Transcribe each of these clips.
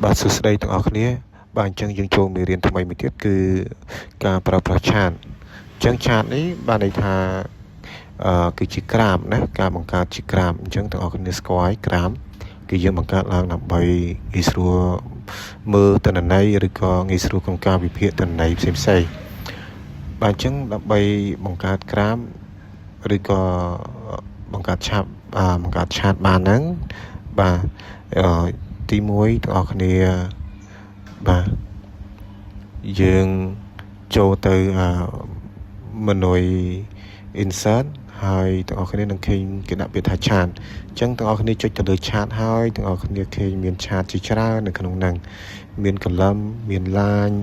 បាទសួស្តីទាំងអស់គ្នាបាទអញ្ចឹងយើងចូលមេរៀនថ្មីមួយទៀតគឺការប្រើប្រាស់ឆាតអញ្ចឹងឆាតនេះបានន័យថាគឺជាក្រាមណាការបង្កើតជាក្រាមអញ្ចឹងទាំងអស់គ្នាស្គាល់ហើយក្រាមគឺយើងបង្កើតឡើងដើម្បីងាយស្រួលមើលទិន្នន័យឬក៏ងាយស្រួលក្នុងការវិភាគទិន្នន័យផ្សេងៗបាទអញ្ចឹងដើម្បីបង្កើតក្រាមឬក៏បង្កើតឆាតបានហ្នឹងបាទទី1ទាំងអស់គ្នាបាទយើងចូលទៅmenuy insert ហើយទាំងអស់គ្នានឹងឃើញគេដាក់ពាក្យថាឆាតអញ្ចឹងទាំងអស់គ្នាចុចទៅលើឆាតហើយទាំងអស់គ្នាឃើញមានឆាតជាច្រើននៅក្នុងហ្នឹងមានកលឹមមាន line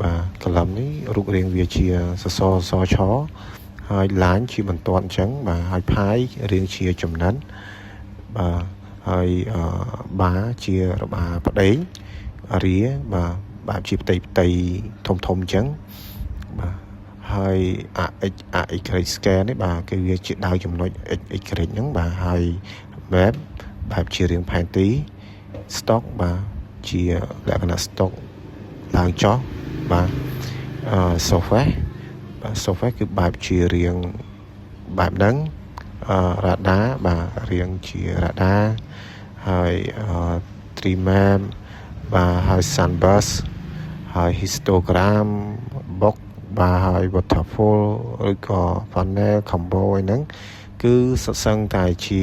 បាទកលឹមនេះរូបរាងវាជាសសរឆហើយ line ជាបន្ទាត់អញ្ចឹងបាទហើយផាយរាងជាចំណិនបាទហើយបាជារបាផ្ដេងរាបាទជាផ្ទៃធំអញ្ចឹងបាទហើយ AX scan នេះបាទគឺវាជាដៅចំណុច X ហ្នឹងបាទហើយ map បែបជារាងផែនទី stock បាទជាលក្ខណៈ stock ឡើងចុះបាទsoftware បាទ software គឺបែបជារាងបែបហ្នឹងradar បាទរាងជា radar ហើយ tree map បាទហើយ sunburst ហើយ histogram box បាទហើយ waterfall ឬក៏ panel combo អីហ្នឹងគឺសុទ្ធសឹងតែជា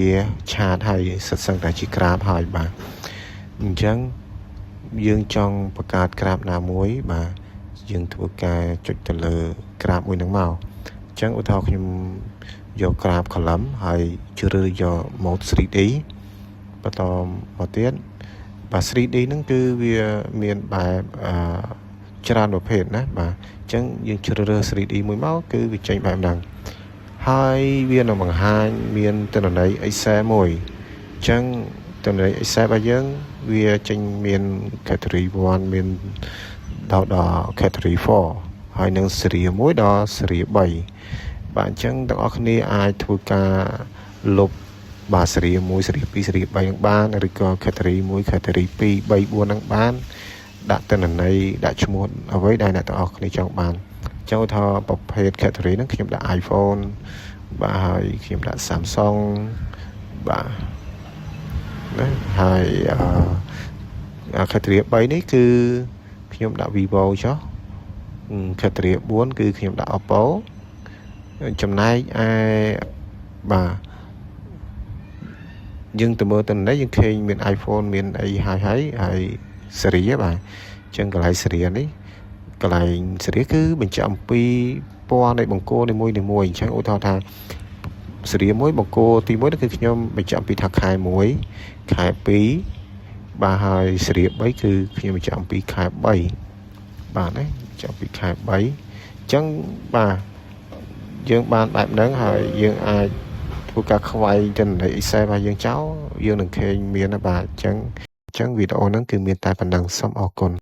ឆាតហើយសុទ្ធសឹងតែជាក្រាបហើយបាទអញ្ចឹងយើងចង់បង្កើតក្រាបណាមួយបាទយើងធ្វើការចុចទៅលើក្រាបមួយហ្នឹងមកអញ្ចឹងឧទាហរណ៍ខ្ញុំយកក្រាប column ហើយជ្រើសយក mode 3D បន្តមកទៀតបាទ 3D ហ្នឹងគឺវាមានបែបច្រើនប្រភេទណាបាទអញ្ចឹងយើងជ្រើសរើស 3D មួយមកគឺវាចេញបែបហ្នឹងហើយវានឹងបង្ហាញមានទិន្នន័យ Excel មួយអញ្ចឹងទិន្នន័យ Excel របស់យើងវាចេញមាន category 1មានដល់ category 4ហើយនឹងស៊េរី1ដល់ស៊េរី3បាទអញ្ចឹងទាំងអស់គ្នាអាចធ្វើការលុបបាទស៊េរី1ស៊េរី2ស៊េរី3នឹងបានឬក៏ category 1 category 2 3 4នឹងបានដាក់ទិន្នន័យដាក់ឈ្មោះអ្វីដែលអ្នកទាំងអស់គ្នាចង់បានអញ្ចឹងថាប្រភេទ category ហ្នឹងខ្ញុំដាក់ iPhone បាទហើយខ្ញុំដាក់ Samsung បាទណាហើយcategory 3នេះគឺខ្ញុំដាក់ Vivo ចុះcategory 4គឺខ្ញុំដាក់ Oppo ចំណែកឯបាទយើងទៅមើលទៅនេះយើងឃើញមាន iPhone មានអីហើយស៊េរីបាទអញ្ចឹងកន្លែងស៊េរីនេះកន្លែងស៊េរីគឺបញ្ជាក់អំពីពណ៌នៃបង្គោលនីមួយអញ្ចឹងឧទាហរណ៍ថាស៊េរី1បង្គោលទី1គឺខ្ញុំបញ្ជាក់អំពីថាខែ1ខែ2បាទហើយស៊េរី3គឺខ្ញុំបញ្ជាក់អំពីខែ3បាទណាបញ្ជាក់អំពីខែ3អញ្ចឹងបាទយើងបានបែបហ្នឹងហើយយើងអាចធ្វើការខ្វែងទិន្នន័យ Excel របស់យើងចោលយើងនឹងឃើញមានបាទអញ្ចឹងវីដេអូហ្នឹងគឺមានតែប៉ុណ្ណឹងសូមអរគុណ